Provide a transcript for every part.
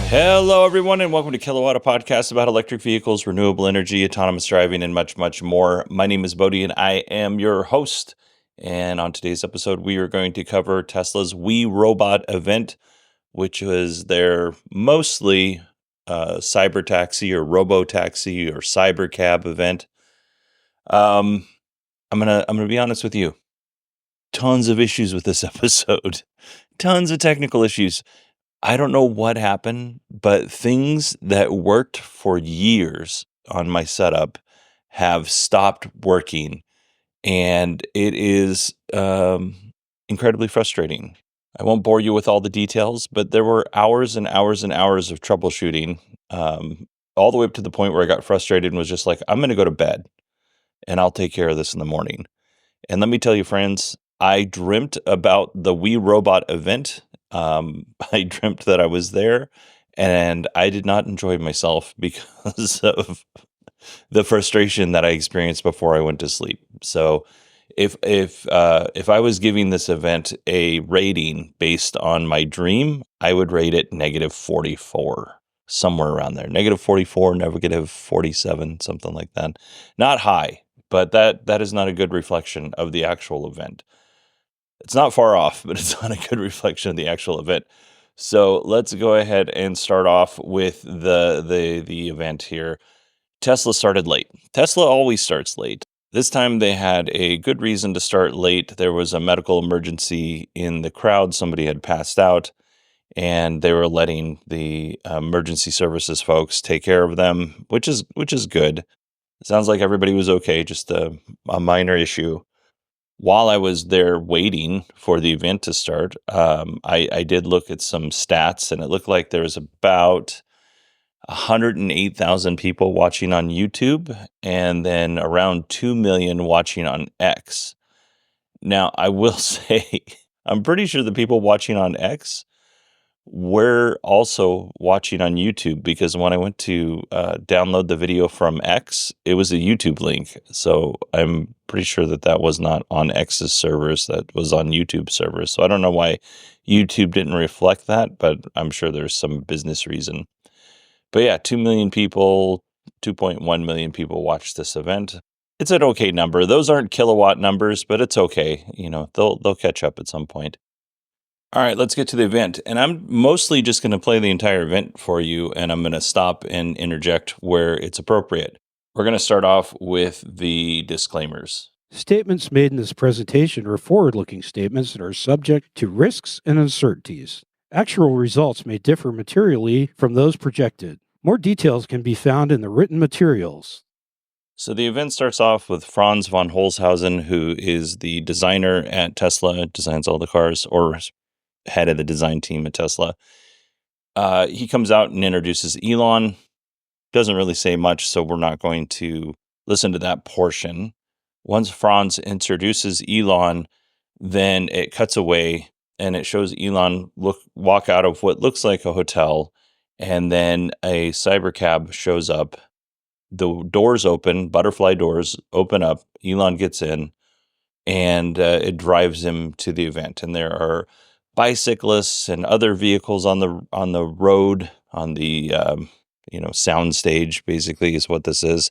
Hello, everyone, and welcome to Kilowatt, a podcast about electric vehicles, renewable energy, autonomous driving, and much, much more. My name is Bodie, and I am your host. And on today's episode, we are going to cover Tesla's WeRobot event, which was their mostly cyber taxi or robo taxi or CyberCab event. I'm gonna be honest with you. Tons of issues with this episode. Tons of technical issues. I don't know what happened, but things that worked for years on my setup have stopped working, and it is incredibly frustrating. I won't bore you with all the details, but there were hours and hours and hours of troubleshooting, all the way up to the point where I got frustrated and was just like, I'm going to go to bed, and I'll take care of this in the morning. And let me tell you, friends, I dreamt about the WeRobot event. I dreamt that I was there, and I did not enjoy myself because of the frustration that I experienced before I went to sleep. So, if I was giving this event a rating based on my dream, I would rate it -44, somewhere around there. -44, -47, something like that. Not high, but that is not a good reflection of the actual event. It's not far off, but it's not a good reflection of the actual event. So let's go ahead and start off with the event here. Tesla started late. Tesla always starts late. This time they had a good reason to start late. There was a medical emergency in the crowd. Somebody had passed out, and they were letting the emergency services folks take care of them, which is good. It sounds like everybody was okay, just a minor issue. While I was there waiting for the event to start, I did look at some stats, and it looked like there was about 108,000 people watching on YouTube, and then around 2 million watching on X. Now, I will say, I'm pretty sure the people watching on X were also watching on YouTube, because when I went to download the video from X, it was a YouTube link. So I'm pretty sure that was not on X's servers, that was on YouTube servers. So I don't know why YouTube didn't reflect that, but I'm sure there's some business reason. But yeah, 2 million people, 2.1 million people watched this event. It's an okay number. Those aren't kilowatt numbers, but it's okay. You know, they'll catch up at some point. All right, let's get to the event. And I'm mostly just going to play the entire event for you, and I'm going to stop and interject where it's appropriate. We're going to start off with the disclaimers. Statements made in this presentation are forward-looking statements that are subject to risks and uncertainties. Actual results may differ materially from those projected. More details can be found in the written materials. So the event starts off with Franz von Holzhausen, who is the designer at Tesla, designs all the cars, or head of the design team at Tesla. He comes out and introduces Elon. Doesn't really say much, so we're not going to listen to that portion. Once Franz introduces Elon, then it cuts away and it shows Elon walk out of what looks like a hotel, and then a CyberCab shows up. The doors open, butterfly doors open up. Elon gets in, and it drives him to the event. And there are bicyclists and other vehicles on the road, on the sound stage, basically, is what this is.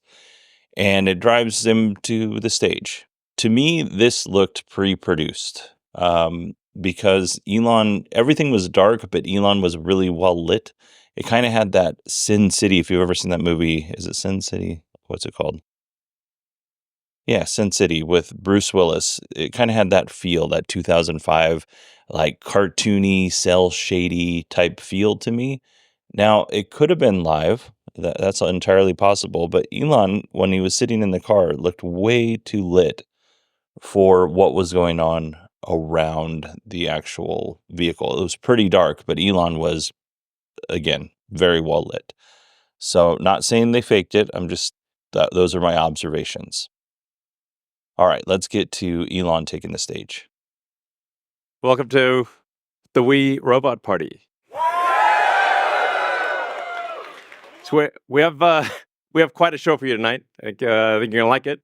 And it drives them to the stage. To me, this looked pre-produced, because everything was dark, but Elon was really well lit. It kind of had that Sin City, if you've ever seen that movie. Is it Sin City? What's it called? Yeah, Sin City with Bruce Willis. It kind of had that feel, that 2005, like cartoony, cell shady type feel to me. Now, it could have been live. That's entirely possible. But Elon, when he was sitting in the car, looked way too lit for what was going on around the actual vehicle. It was pretty dark, but Elon was, again, very well lit. So, not saying they faked it. Those are my observations. All right, let's get to Elon taking the stage. Welcome to the WeRobot party. So we have quite a show for you tonight. I think you're gonna like it.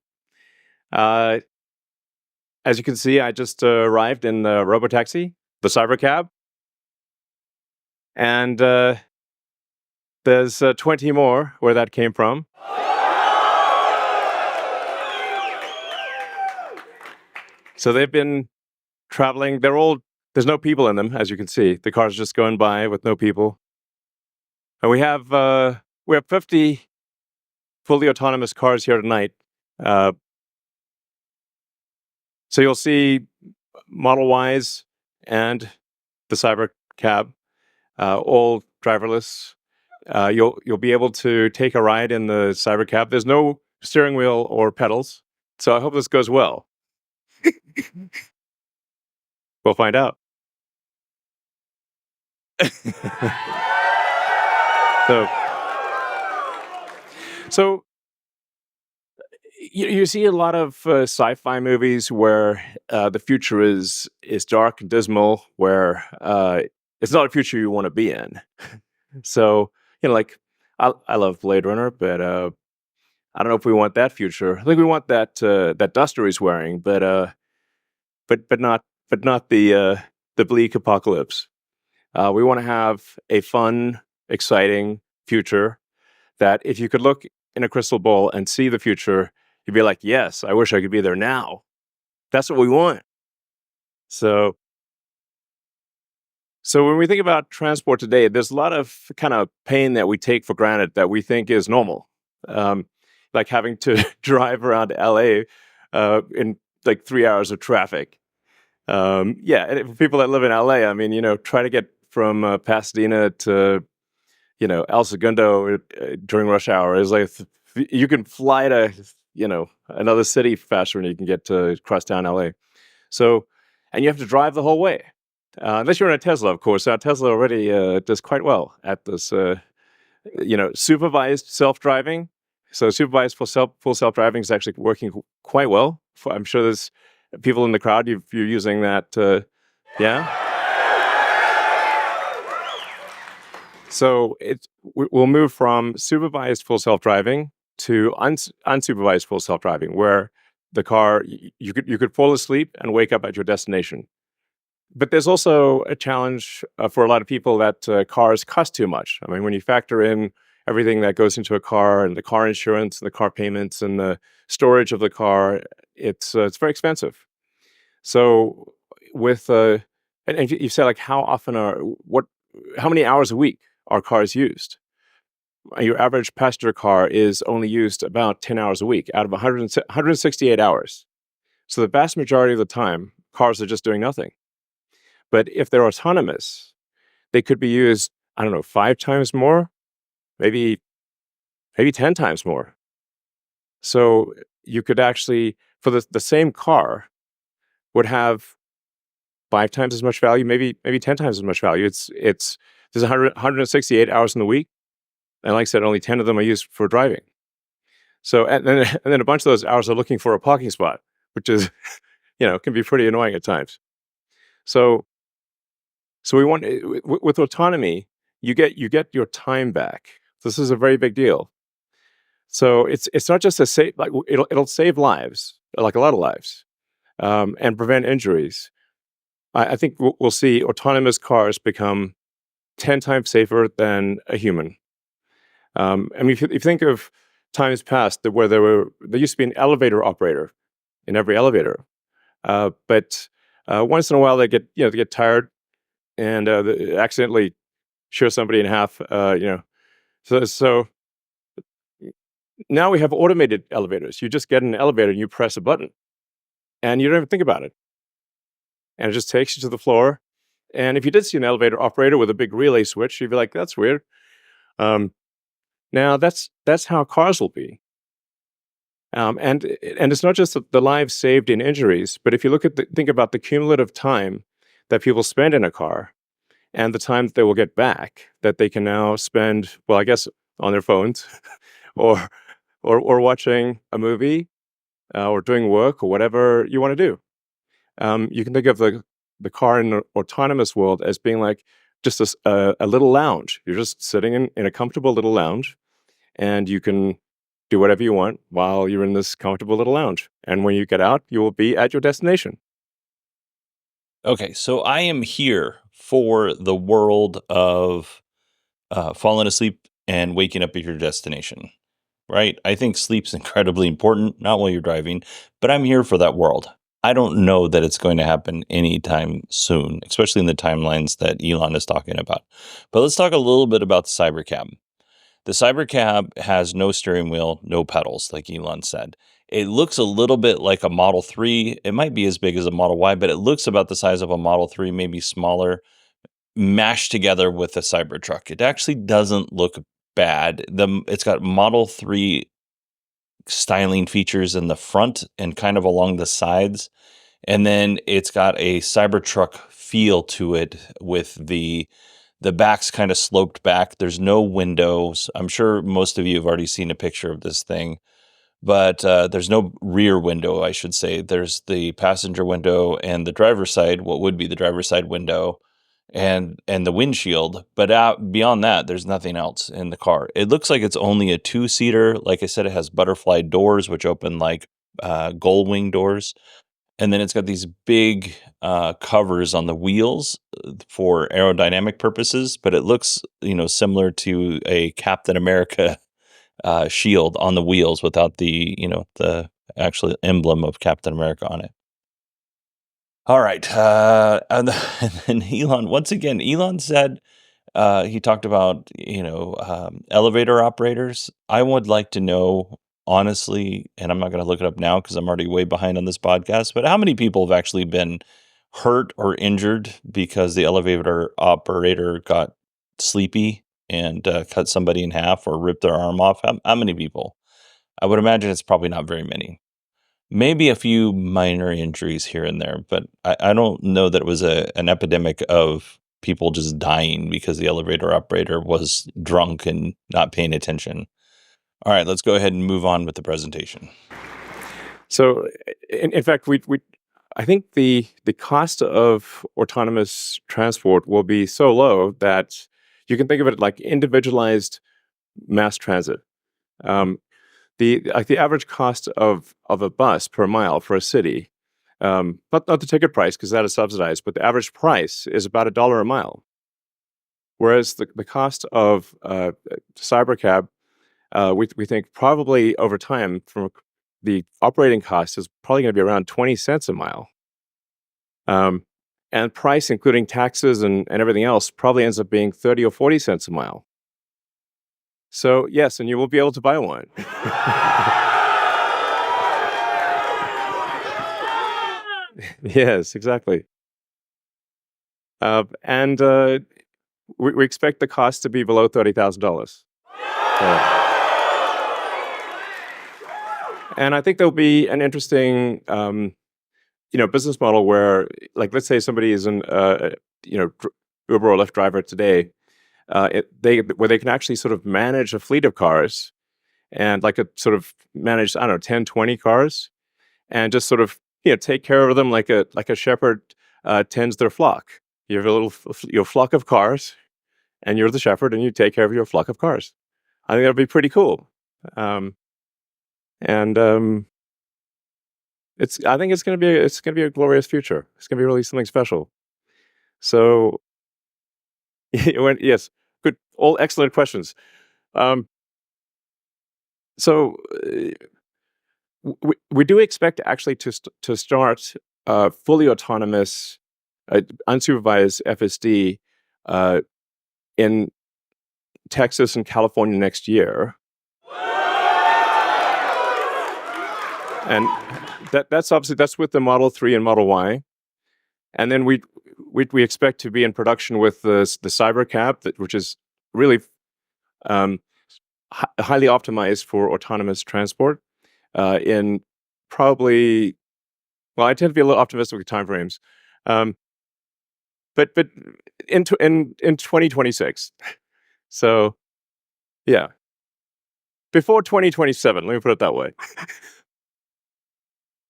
As you can see, I just arrived in the Robotaxi, the CyberCab, and There's 20 more where that came from. So they've been traveling. There's no people in them, as you can see. The car's just going by with no people. And we have 50 fully autonomous cars here tonight. So you'll see Model Ys and the CyberCab, all driverless. You'll be able to take a ride in the CyberCab. There's no steering wheel or pedals, so I hope this goes well. We'll find out. So you see a lot of sci-fi movies where the future is dark and dismal, where it's not a future you want to be in. So like I love Blade Runner, but I don't know if we want that future. I think we want that duster he's wearing, but not the bleak apocalypse. We want to have a fun, exciting future that if you could look in a crystal ball and see the future, you'd be like, yes, I wish I could be there now. That's what we want. So when we think about transport today, there's a lot of kind of pain that we take for granted that we think is normal. Like having to drive around LA in like 3 hours of traffic. And for people that live in LA, I mean, try to get from Pasadena to, El Segundo during rush hour is like you can fly to, another city faster than you can get to cross down LA. So, and you have to drive the whole way. Unless you're in a Tesla, of course. Tesla already does quite well at this, supervised self-driving. So supervised full self-driving is actually working quite well. I'm sure there's people in the crowd, you're using that, yeah? So we'll move from supervised full self-driving to unsupervised full self-driving, where the car, you could fall asleep and wake up at your destination. But there's also a challenge for a lot of people that cars cost too much. I mean, when you factor in everything that goes into a car and the car insurance and the car payments and the storage of the car, it's very expensive. So with and you say like how many hours a week are cars used? Your average passenger car is only used about 10 hours a week out of 168 hours. So the vast majority of the time, cars are just doing nothing. But if they're autonomous, they could be used, 5 times more, maybe 10 times more. So you could actually, for the same car, would have 5 times as much value, maybe 10 times as much value. There's 168 hours in the week, and like I said, only 10 of them are used for driving. So and then a bunch of those hours are looking for a parking spot, which is can be pretty annoying at times. So we want with autonomy, you get your time back. This is a very big deal. So it's not just it'll save lives, like a lot of lives, and prevent injuries. I think we'll see autonomous cars become 10 times safer than a human. If you think of times past where there used to be an elevator operator in every elevator, but once in a while they get tired and they accidentally shear somebody in half. So now we have automated elevators. You just get in an elevator and you press a button, and you don't even think about it, and it just takes you to the floor. And if you did see an elevator operator with a big relay switch, you'd be like, "That's weird." Now that's how cars will be. And it's not just the lives saved in injuries, but if you think about the cumulative time that people spend in a car and the time that they will get back, that they can now spend, well, I guess on their phones or watching a movie or doing work or whatever you want to do. You can think of the car in the autonomous world as being like just a little lounge. You're just sitting in a comfortable little lounge, and you can do whatever you want while you're in this comfortable little lounge. And when you get out, you will be at your destination. Okay, so I am here for the world of falling asleep and waking up at your destination, right? I think sleep's incredibly important, not while you're driving, but I'm here for that world. I don't know that it's going to happen anytime soon, especially in the timelines that Elon is talking about. But let's talk a little bit about the CyberCab. The CyberCab has no steering wheel, no pedals, like Elon said. It looks a little bit like a Model 3. It might be as big as a Model Y, but it looks about the size of a Model 3, maybe smaller, mashed together with a Cybertruck. It actually doesn't look bad. It's got Model 3 styling features in the front and kind of along the sides. And then it's got a Cybertruck feel to it with the back's kind of sloped back. There's no windows. I'm sure most of you have already seen a picture of this thing, but there's no rear window, I should say. There's the passenger window and the driver's side, what would be the driver's side window, and the windshield. But beyond that, there's nothing else in the car. It looks like it's only a two-seater. Like I said, it has butterfly doors, which open like gull wing doors. And then it's got these big covers on the wheels for aerodynamic purposes, but it looks, similar to a Captain America shield on the wheels without the actual emblem of Captain America on it. All right. And then Elon, once again, Elon said, he talked about, elevator operators. I would like to know, honestly, and I'm not going to look it up now because I'm already way behind on this podcast, but how many people have actually been hurt or injured because the elevator operator got sleepy and cut somebody in half or ripped their arm off? How many people? I would imagine it's probably not very many. Maybe a few minor injuries here and there, but I don't know that it was an epidemic of people just dying because the elevator operator was drunk and not paying attention. All right, let's go ahead and move on with the presentation. So, in fact, I think the cost of autonomous transport will be so low that you can think of it like individualized mass transit. The average cost of a bus per mile for a city, not the ticket price because that is subsidized, but the average price is about $1 a mile. Whereas the cost of CyberCab, we think probably over time, from the operating cost is probably going to be around 20 cents a mile. And price, including taxes and everything else, probably ends up being 30 or 40 cents a mile. So yes, and you will be able to buy one. Yes, exactly. And we expect the cost to be below $30,000. And I think there'll be an interesting, business model where, like, let's say somebody is an, Uber or Lyft driver today, where they can actually sort of manage a fleet of cars and like a sort of manage, 10, 20 cars and just sort of, take care of them like a shepherd tends their flock. You have a little flock of cars and you're the shepherd and you take care of your flock of cars. I think that'd be pretty cool. I think it's going to be a glorious future. It's going to be really something special. So, yes, good, all excellent questions. So we do expect actually to start fully autonomous, unsupervised FSD in Texas and California next year. And that's obviously with the Model 3 and Model Y. And then we expect to be in production with the CyberCab, which is really highly optimized for autonomous transport. In probably, well, I tend to be a little optimistic with timeframes, but in 2026. So, yeah, before 2027. Let me put it that way.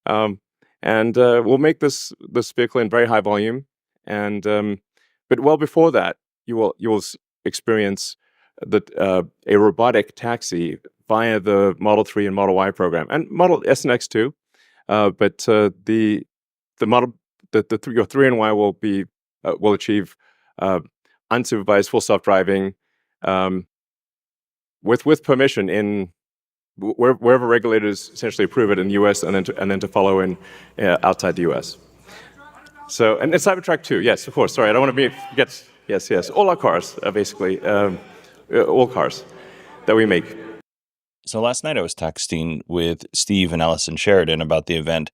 And we'll make this vehicle in very high volume, and but well before that, you will experience a robotic taxi via the Model 3 and Model Y program, and Model S and X too. But the model your 3 and Y will achieve unsupervised full self-driving, with permission in wherever regulators essentially approve it in the U.S. and then to follow in outside the U.S. So, and Cybertruck too. Yes, of course. Sorry, I don't want to forget. Yes. All our cars are basically all cars that we make. So last night I was texting with Steve and Allison Sheridan about the event,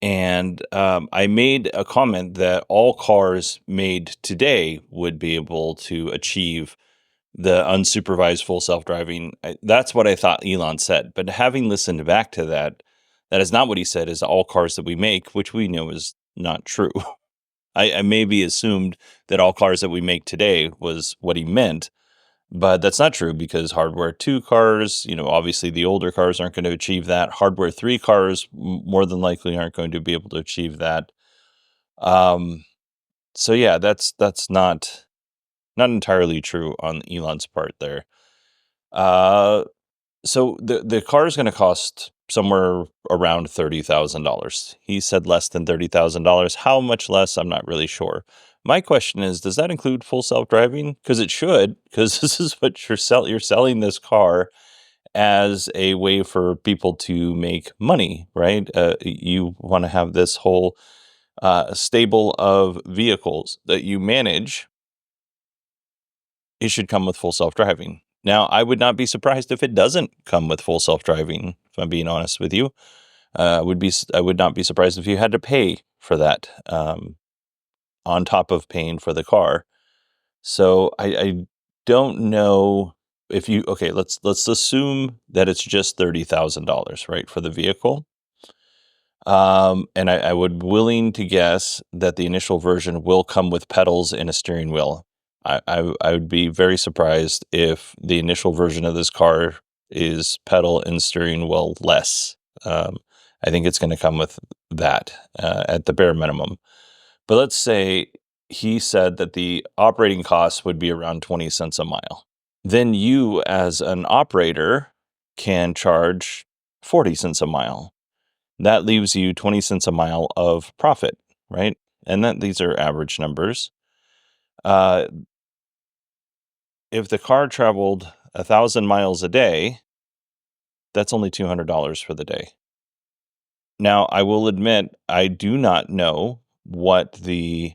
and I made a comment that all cars made today would be able to achieve the unsupervised full self-driving. That's what I thought Elon said. But having listened back to that, that is not what he said, is all cars that we make, which we know is not true. I maybe assumed that all cars that we make today was what he meant, but that's not true because hardware 2 cars, obviously the older cars aren't going to achieve that. Hardware 3 cars more than likely aren't going to be able to achieve that. So yeah, that's not entirely true on Elon's part there. So the car is going to cost somewhere around $30,000. He said less than $30,000. How much less? I'm not really sure. My question is, does that include full self-driving? Because it should, because this is what you're selling this car as a way for people to make money, right? You want to have this whole stable of vehicles that you manage. It should come with full self-driving. Now, I would not be surprised if it doesn't come with full self-driving, if I'm being honest with you. I would not be surprised if you had to pay for that on top of paying for the car. So I don't know if you, okay, let's assume that it's just $30,000, right, for the vehicle. And I would willing to guess that the initial version will come with pedals and a steering wheel. I would be very surprised if the initial version of this car is pedal and steering wheel less. I think it's going to come with that at the bare minimum. But let's say he said that the operating costs would be around 20 cents a mile. Then you, as an operator, can charge 40 cents a mile. That leaves you 20 cents a mile of profit, right? And these are average numbers. If the car traveled 1,000 miles a day, that's only $200 for the day. Now, I will admit, I do not know what the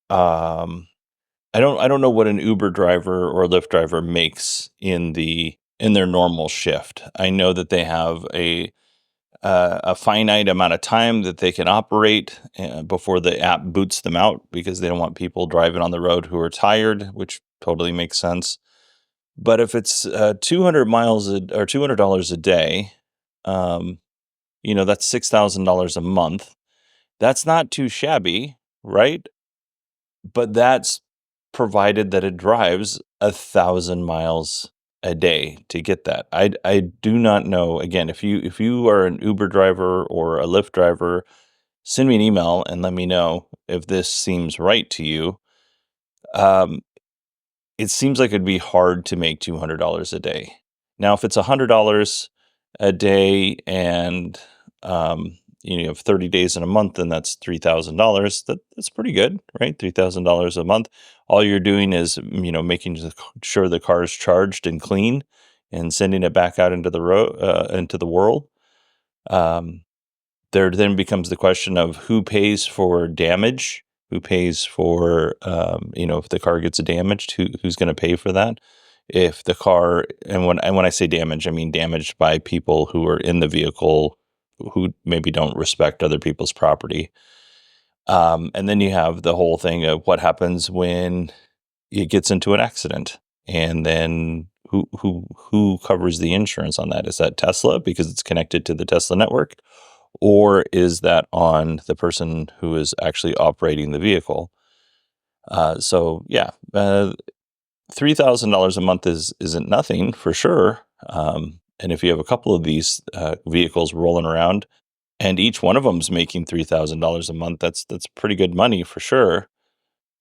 I don't know what an Uber driver or a Lyft driver makes in their normal shift. I know that they have a finite amount of time that they can operate before the app boots them out because they don't want people driving on the road who are tired, which totally makes sense. But if it's 200 miles or $200 a day, that's $6,000 a month. That's not too shabby, right? But that's provided that it drives 1,000 miles a day to get that. I do not know. Again, if you are an Uber driver or a Lyft driver, send me an email and let me know if this seems right to you. It seems like it'd be hard to make $200 a day. Now, if it's $100 a day and you have 30 days in a month, and that's $3,000. That's pretty good, right? $3,000 a month. All you're doing is, making sure the car is charged and clean, and sending it back out into the world. There then becomes the question of who pays for damage, who pays for, if the car gets damaged, who's going to pay for that? If the car, and when I say damage, I mean damaged by people who are in the vehicle who maybe don't respect other people's property. And then you have the whole thing of what happens when it gets into an accident, and then who covers the insurance on that? Is that Tesla because it's connected to the Tesla network, or is that on the person who is actually operating the vehicle? So yeah, $3,000 a month isn't nothing for sure. And if you have a couple of these vehicles rolling around, and each one of them's making $3,000 a month, that's pretty good money for sure.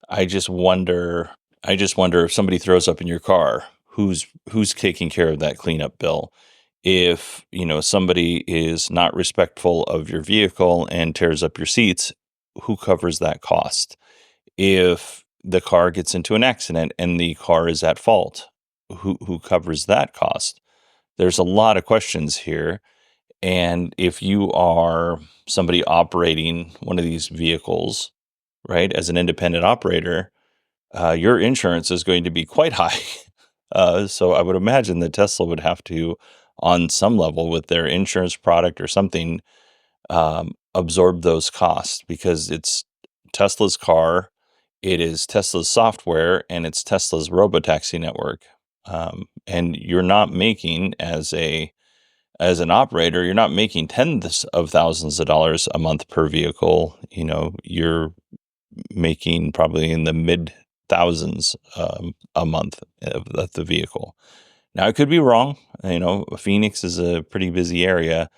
I just wonder if somebody throws up in your car, who's taking care of that cleanup bill? If somebody is not respectful of your vehicle and tears up your seats, who covers that cost? If the car gets into an accident and the car is at fault, who covers that cost? There's a lot of questions here. And if you are somebody operating one of these vehicles, right, as an independent operator, your insurance is going to be quite high. So I would imagine that Tesla would have to, on some level, with their insurance product or something, absorb those costs, because it's Tesla's car, it is Tesla's software, and it's Tesla's robotaxi network. And you're not making, as an operator, you're not making tens of thousands of dollars a month per vehicle. You're making probably in the mid thousands a month of the vehicle. Now, I could be wrong. Phoenix is a pretty busy area.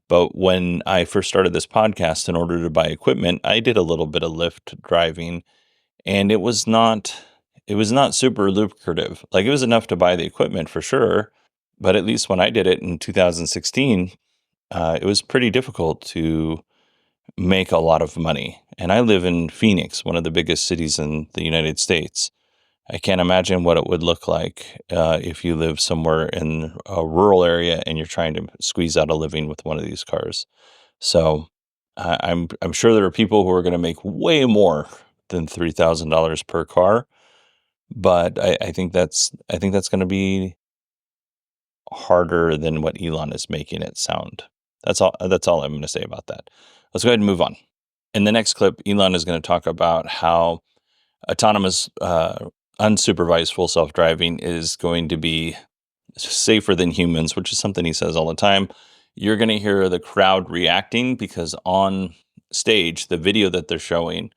But when I first started this podcast, in order to buy equipment, I did a little bit of Lyft driving, and it was not super lucrative. Like, it was enough to buy the equipment for sure, but at least when I did it in 2016, it was pretty difficult to make a lot of money. And I live in Phoenix, one of the biggest cities in the United States. I can't imagine what it would look like if you live somewhere in a rural area and you're trying to squeeze out a living with one of these cars. So I'm sure there are people who are going to make way more than $3,000 per car, but I think that's going to be harder than what Elon is making it sound. That's all I'm going to say about that. Let's go ahead and move on. In the next clip, Elon is going to talk about how autonomous, unsupervised full self-driving is going to be safer than humans, which is something he says all the time. You're going to hear the crowd reacting, because on stage, the video that they're showing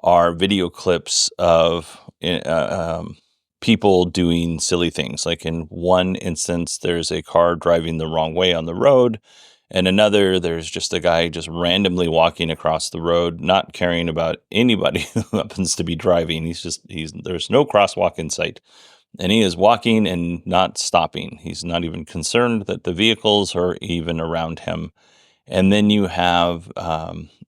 are video clips of people doing silly things. Like, in one instance, there's a car driving the wrong way on the road. And another, there's just a guy just randomly walking across the road, not caring about anybody who happens to be driving. There's no crosswalk in sight. And he is walking and not stopping. He's not even concerned that the vehicles are even around him. And then you have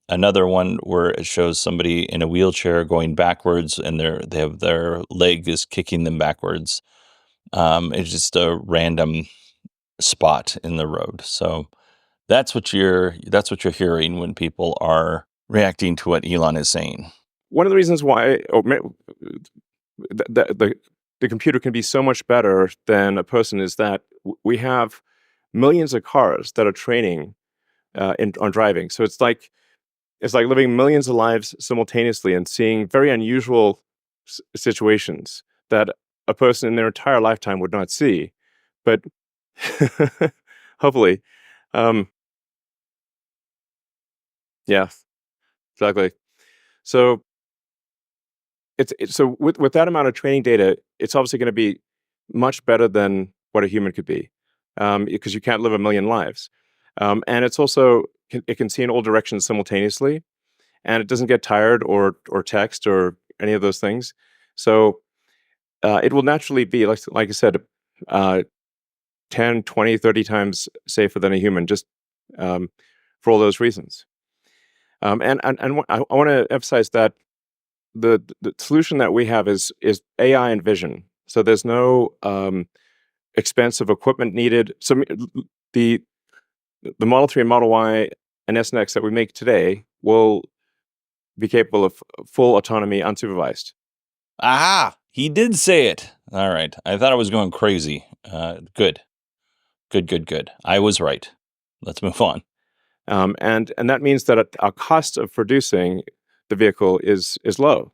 another one where it shows somebody in a wheelchair going backwards, and their leg is kicking them backwards. It's just a random spot in the road. So that's what you're hearing when people are reacting to what Elon is saying. One of the reasons why the computer can be so much better than a person is that we have millions of cars that are training on driving. So it's like living millions of lives simultaneously and seeing very unusual situations that a person in their entire lifetime would not see. But hopefully, yeah, exactly. So so with that amount of training data, it's obviously going to be much better than what a human could be, because you can't live a million lives. And it's also, it can see in all directions simultaneously, and it doesn't get tired or text or any of those things. So it will naturally be, like I said, 10, 20, 30 times safer than a human, just for all those reasons. And I want to emphasize that the solution that we have is AI and vision. So there's no expensive equipment needed. So the Model 3 and Model Y and S and X that we make today will be capable of full autonomy unsupervised. Aha! He did say it. All right. I thought I was going crazy. Good. I was right. Let's move on. And that means that our cost of producing the vehicle is low.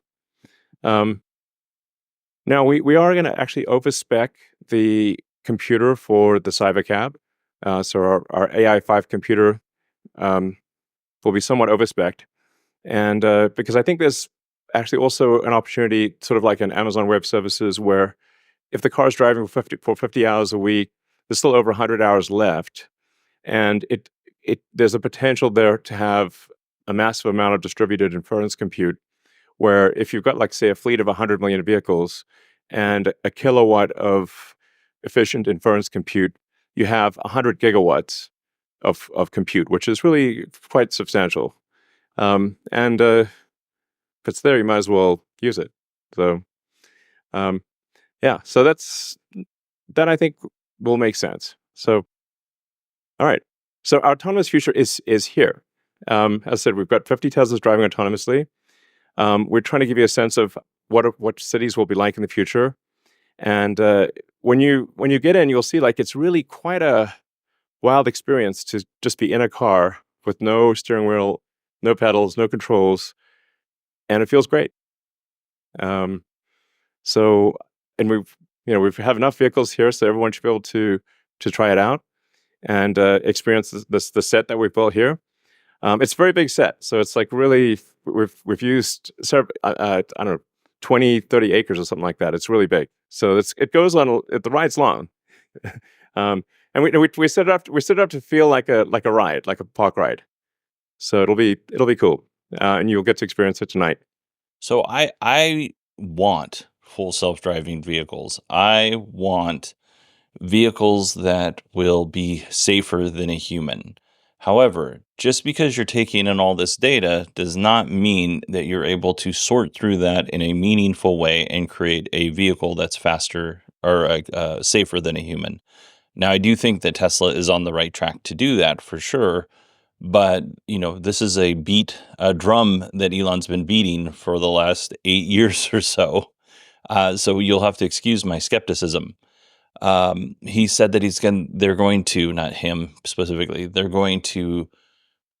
Now we are going to actually overspec the computer for the CyberCab. So our AI5 computer will be somewhat overspec'd. And because I think there's actually also an opportunity, sort of like in Amazon Web Services, where if the car is driving for 50 hours a week, there's still over 100 hours left. And there's a potential there to have a massive amount of distributed inference compute, where if you've got, like, say, a fleet of 100 million vehicles and a kilowatt of efficient inference compute, you have 100 gigawatts of compute, which is really quite substantial. And if it's there, you might as well use it. So, yeah, so that's that I think will make sense. So, all right. So our autonomous future is here. As I said, we've got 50 Teslas driving autonomously. We're trying to give you a sense of what cities will be like in the future. And when you get in, you'll see like it's really quite a wild experience to just be in a car with no steering wheel, no pedals, no controls, and it feels great. So, and we have enough vehicles here, so everyone should be able to try it out and experience the set that we've built here. It's a very big set, so it's like really we've used I don't know 20, 30 acres or something like that. It's really big, so it goes on. The ride's long, and we set it up to feel like a ride, like a park ride. So it'll be cool, and you'll get to experience it tonight. So I want full self-driving vehicles. I want vehicles that will be safer than a human. However, just because you're taking in all this data does not mean that you're able to sort through that in a meaningful way and create a vehicle that's faster or safer than a human. Now, I do think that Tesla is on the right track to do that for sure. But, this is a drum that Elon's been beating for the last 8 years or so. So you'll have to excuse my skepticism. He said that they're going to, not him specifically, they're going to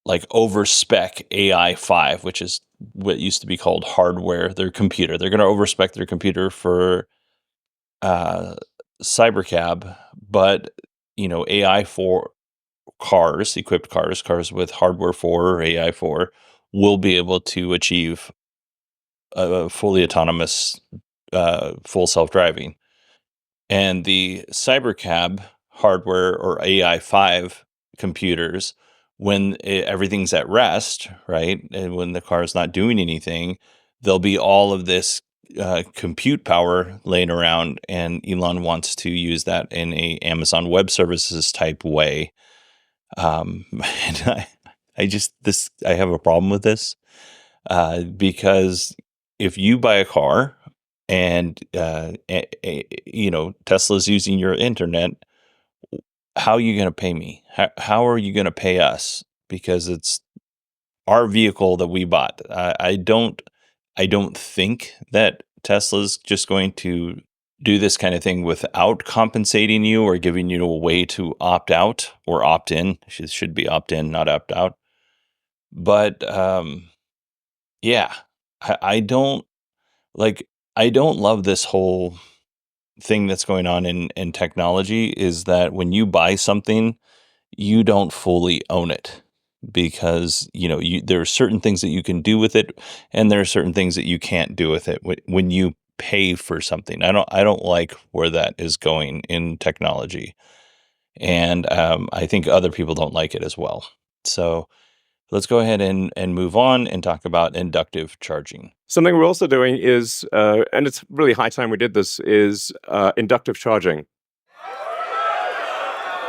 like overspec AI5, which is what used to be called hardware, their computer. They're going to overspec their computer for CyberCab, but AI4 equipped cars with hardware 4 or AI4 will be able to achieve a fully autonomous, full self-driving. And the CyberCab hardware or AI5 computers, when everything's at rest, right, and when the car is not doing anything, there'll be all of this compute power laying around, and Elon wants to use that in a Amazon Web Services type way. And I have a problem with this because if you buy a car and Tesla's using your internet, how are you going to pay me? How are you going to pay us? Because it's our vehicle that we bought. I don't think that Tesla's just going to do this kind of thing without compensating you or giving you a way to opt out or opt in. It should be opt in, not opt out. But yeah, I don't love this whole thing that's going on in technology. Is that when you buy something, you don't fully own it, because there are certain things that you can do with it, and there are certain things that you can't do with it when you pay for something. I don't like where that is going in technology, and I think other people don't like it as well. So let's go ahead and move on and talk about inductive charging. Something we're also doing is, and it's really high time we did this, is inductive charging.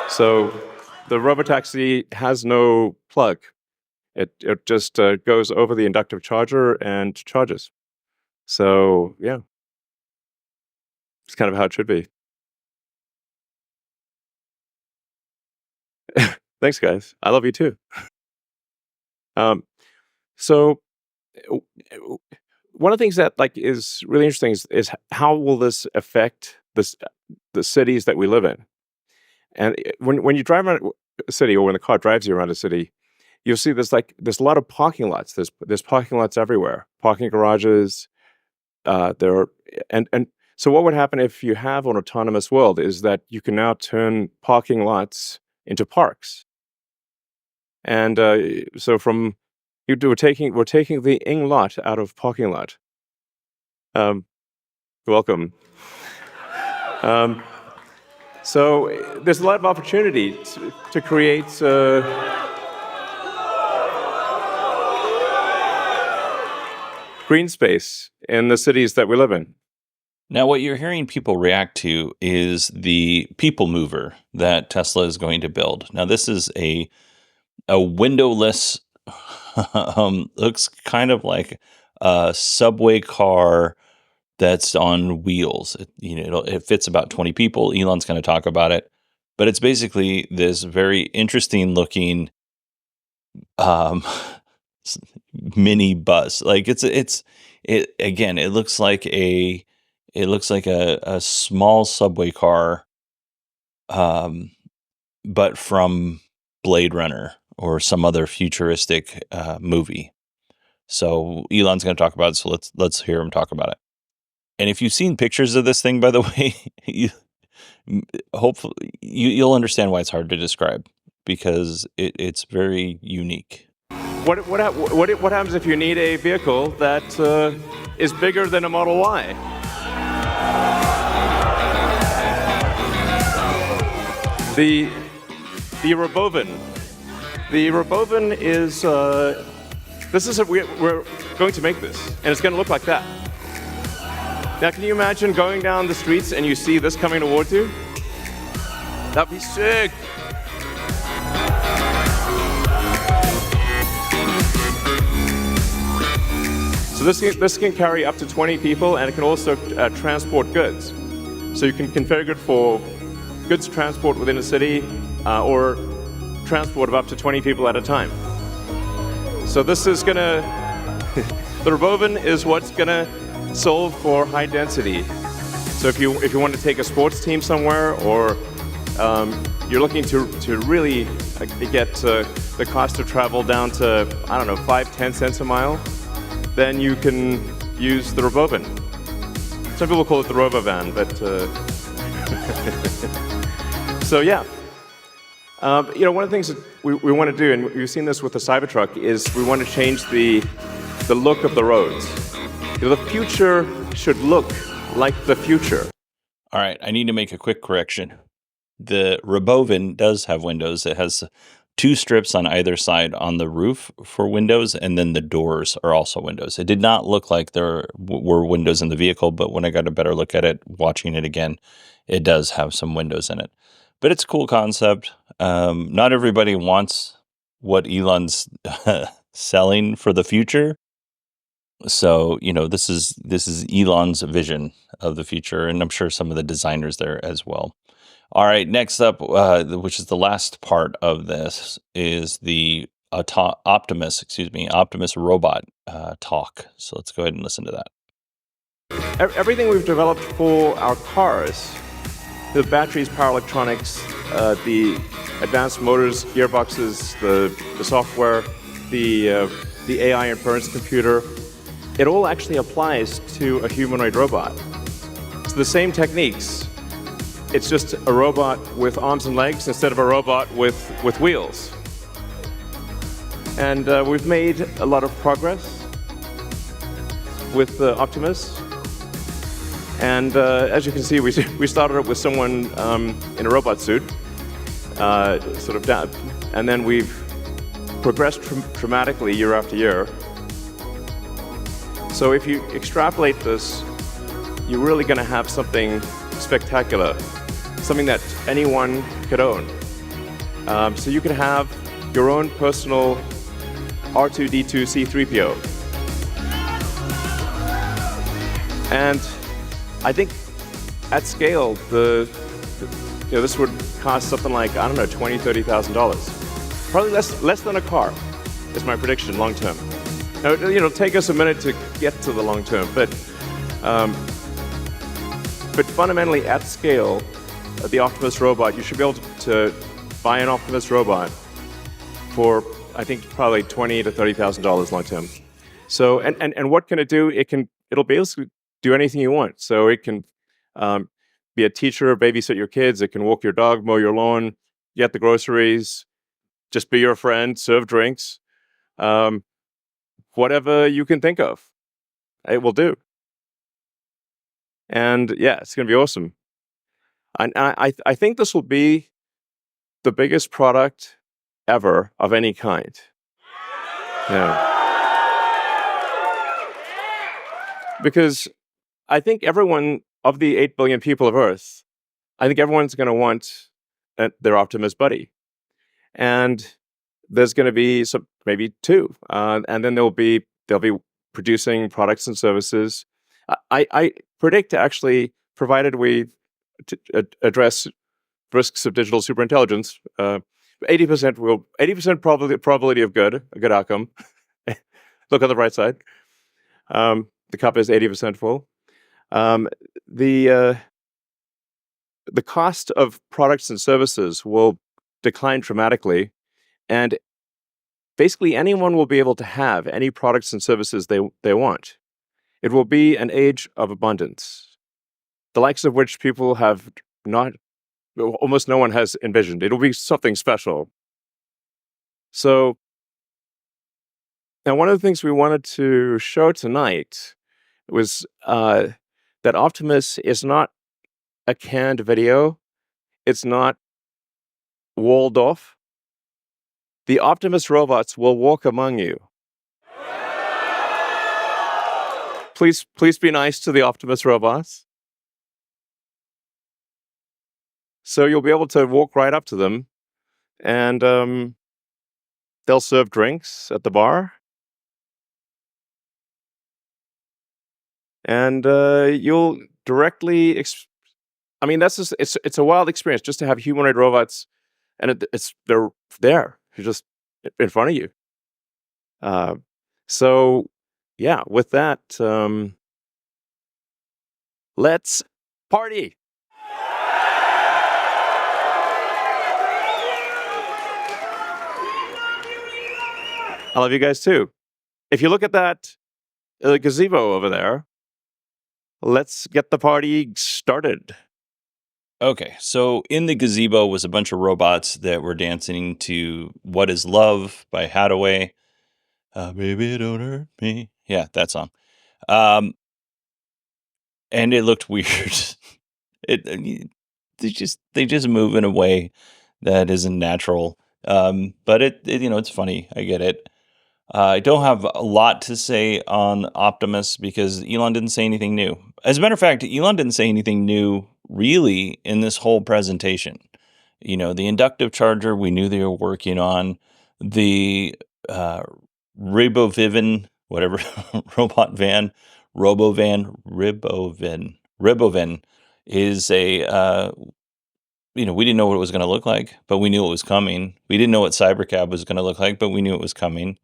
So the robotaxi has no plug. It just goes over the inductive charger and charges. So yeah, it's kind of how it should be. Thanks, guys. I love you too. So one of the things that is really interesting is how will this affect the cities that we live in? And when you drive around a city, or when the car drives you around a city, you'll see there's a lot of parking lots. There's parking lots everywhere, parking garages. So what would happen if you have an autonomous world is that you can now turn parking lots into parks. And so we're taking the ing lot out of parking lot. Welcome. So there's a lot of opportunity to create green space in the cities that we live in. Now, what you're hearing people react to is the people mover that Tesla is going to build. Now, this is a windowless, looks kind of like a subway car that's on wheels. It fits about 20 people. Elon's going to talk about it, but it's basically this very interesting looking um, mini bus. Like it again. It looks like a small subway car, but from Blade Runner or some other futuristic movie. So Elon's going to talk about it. So let's hear him talk about it. And if you've seen pictures of this thing, by the way, hopefully you'll understand why it's hard to describe, because it's very unique. What happens if you need a vehicle that is bigger than a Model Y? The Roboven. The Roboven is we're going to make this, and it's going to look like that. Now, can you imagine going down the streets and you see this coming towards you? That'd be sick. So this can carry up to 20 people, and it can also transport goods. So you can configure it for goods transport within a city, or transport of up to 20 people at a time. So this is gonna, the Roboven is what's gonna solve for high density. So if you want to take a sports team somewhere, or you're looking to really get the cost of travel down to, I don't know, 5-10 cents a mile, then you can use the Roboven. Some people call it the Robovan, but so yeah. One of the things that we want to do, and we've seen this with the Cybertruck, is we want to change the look of the roads. The future should look like the future. All right, I need to make a quick correction. The Roboven does have windows. It has 2 strips on either side on the roof for windows, and then the doors are also windows. It did not look like there were windows in the vehicle, but when I got a better look at it, watching it again, it does have some windows in it. But it's a cool concept. Not everybody wants what Elon's selling for the future. So, this is Elon's vision of the future, and I'm sure some of the designers there as well. All right, next up, which is the last part of this, is the Optimus robot talk. So let's go ahead and listen to that. Everything we've developed for our cars, the batteries, power electronics, the advanced motors, gearboxes, the software, the AI inference computer, it all actually applies to a humanoid robot. It's the same techniques. It's just a robot with arms and legs instead of a robot with wheels. And we've made a lot of progress with Optimus. And as you can see, we started up with someone in a robot suit, sort of down, and then we've progressed dramatically year after year. So if you extrapolate this, you're really going to have something spectacular, something that anyone could own. So you can have your own personal R2-D2 C-3PO. And I think at scale, this would cost something like, I don't know, $20,000, $30,000. Probably less than a car, is my prediction long term. Now, it'll take us a minute to get to the long term, but fundamentally at scale, the Optimus robot, you should be able to buy an Optimus robot for, I think, probably $20,000 to $30,000 long term. So, and what can it do? It'll basically do anything you want. So it can be a teacher, babysit your kids. It can walk your dog, mow your lawn, get the groceries, just be your friend, serve drinks. Whatever you can think of, it will do. And yeah, it's going to be awesome. And I think this will be the biggest product ever of any kind. Yeah. Because I think everyone, of the 8 billion people of Earth, I think everyone's going to want their Optimus buddy. And there's going to be maybe 2, and then they'll be producing products and services. I predict actually, provided we address risks of digital superintelligence, 80% probability of a good outcome. Look on the bright side. The cup is 80% full. The cost of products and services will decline dramatically, and basically anyone will be able to have any products and services they want. It will be an age of abundance, the likes of which people have almost no one has envisioned. It'll be something special. So, now one of the things we wanted to show tonight was that Optimus is not a canned video. It's not walled off. The Optimus robots will walk among you. Please be nice to the Optimus robots. So you'll be able to walk right up to them, and they'll serve drinks at the bar. And you'll directly... I mean, that's just, it's a wild experience just to have humanoid robots, and they're there. You're just in front of you. So, yeah, with that, let's party. I love you guys too. If you look at that gazebo over there, let's get the party started. Okay, so in the gazebo was a bunch of robots that were dancing to What Is Love by Hathaway. Baby, don't hurt me. Yeah, that song. And it looked weird. They just move in a way that isn't natural. But it's funny. I get it. I don't have a lot to say on Optimus because Elon didn't say anything new. As a matter of fact, Elon didn't say anything new really in this whole presentation. The inductive charger, we knew they were working on. The Roboven, whatever, robot van, Roboven is a, we didn't know what it was going to look like, but we knew it was coming. We didn't know what CyberCab was going to look like, but we knew it was coming.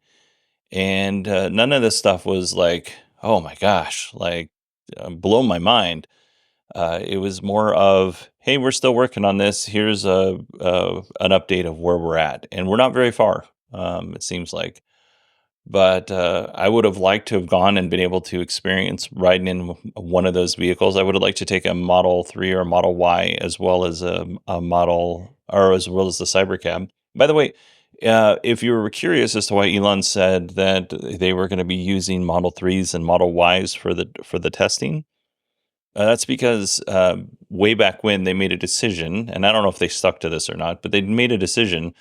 And none of this stuff was like, oh my gosh, like blown my mind. It was more of, hey, we're still working on this. Here's an update of where we're at. And we're not very far, it seems like. But I would have liked to have gone and been able to experience riding in one of those vehicles. I would have liked to take a Model 3 or a Model Y as well as a Model, or as well as the CyberCab. By the way, if you were curious as to why Elon said that they were going to be using Model 3s and Model Ys for the testing, that's because way back when they made a decision, and I don't know if they stuck to this or not, but they made a decision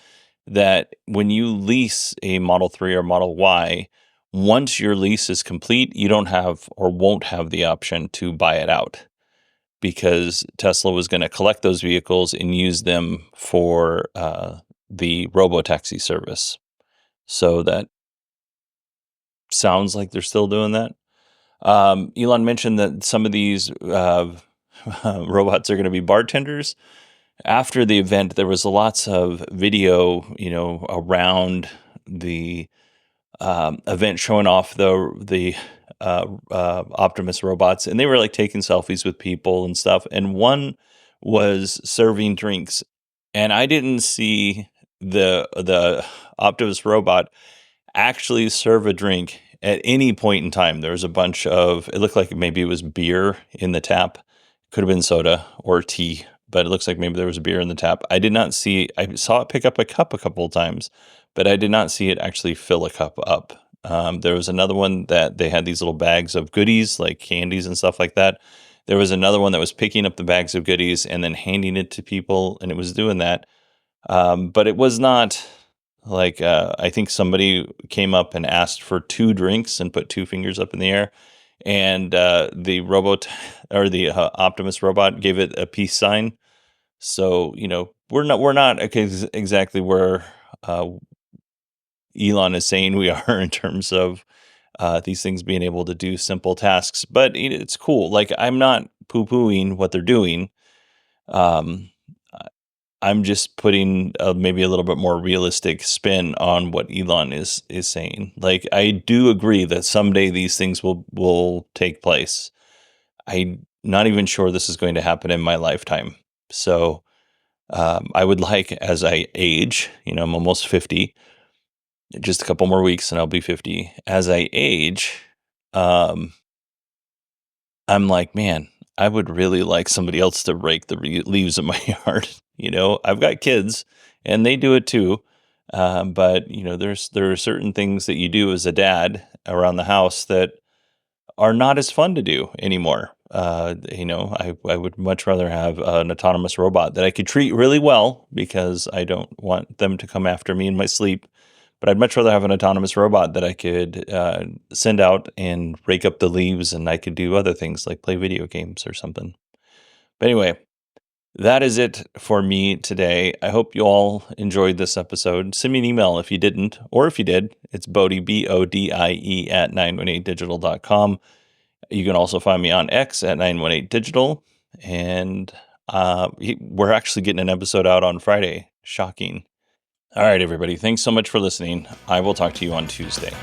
that when you lease a Model 3 or Model Y, once your lease is complete, you don't have or won't have the option to buy it out, because Tesla was going to collect those vehicles and use them for the robo-taxi service. So that sounds like they're still doing that. Elon mentioned that some of these robots are going to be bartenders. After the event, there was lots of video, around the event showing off the Optimus robots, and they were like taking selfies with people and stuff. And one was serving drinks, and I didn't see the Optimus robot actually serve a drink at any point in time. There was a bunch of, it looked like maybe it was beer in the tap. Could have been soda or tea, but it looks like maybe there was beer in the tap. I saw it pick up a cup a couple of times, but I did not see it actually fill a cup up. There was another one that they had these little bags of goodies, like candies and stuff like that. There was another one that was picking up the bags of goodies and then handing it to people, and it was doing that. But it was not like, I think somebody came up and asked for 2 drinks and put 2 fingers up in the air. And the robot, or the Optimus robot, gave it a peace sign. So we're not exactly where Elon is saying we are in terms of these things being able to do simple tasks. But it's cool. Like, I'm not poo-pooing what they're doing. I'm just putting maybe a little bit more realistic spin on what Elon is saying. Like, I do agree that someday these things will take place. I'm not even sure this is going to happen in my lifetime. So I would like, as I age, I'm almost 50, just a couple more weeks and I'll be 50. As I age, I'm like, man, I would really like somebody else to rake the leaves in my yard. I've got kids and they do it too. But there are certain things that you do as a dad around the house that are not as fun to do anymore. I would much rather have an autonomous robot that I could treat really well, because I don't want them to come after me in my sleep. But I'd much rather have an autonomous robot that I could send out and rake up the leaves, and I could do other things like play video games or something. But anyway, that is it for me today. I hope you all enjoyed this episode. Send me an email if you didn't, or if you did. It's Bodie, BODIE at 918digital.com. You can also find me on X at 918digital. And we're actually getting an episode out on Friday. Shocking. All right, everybody. Thanks so much for listening. I will talk to you on Tuesday.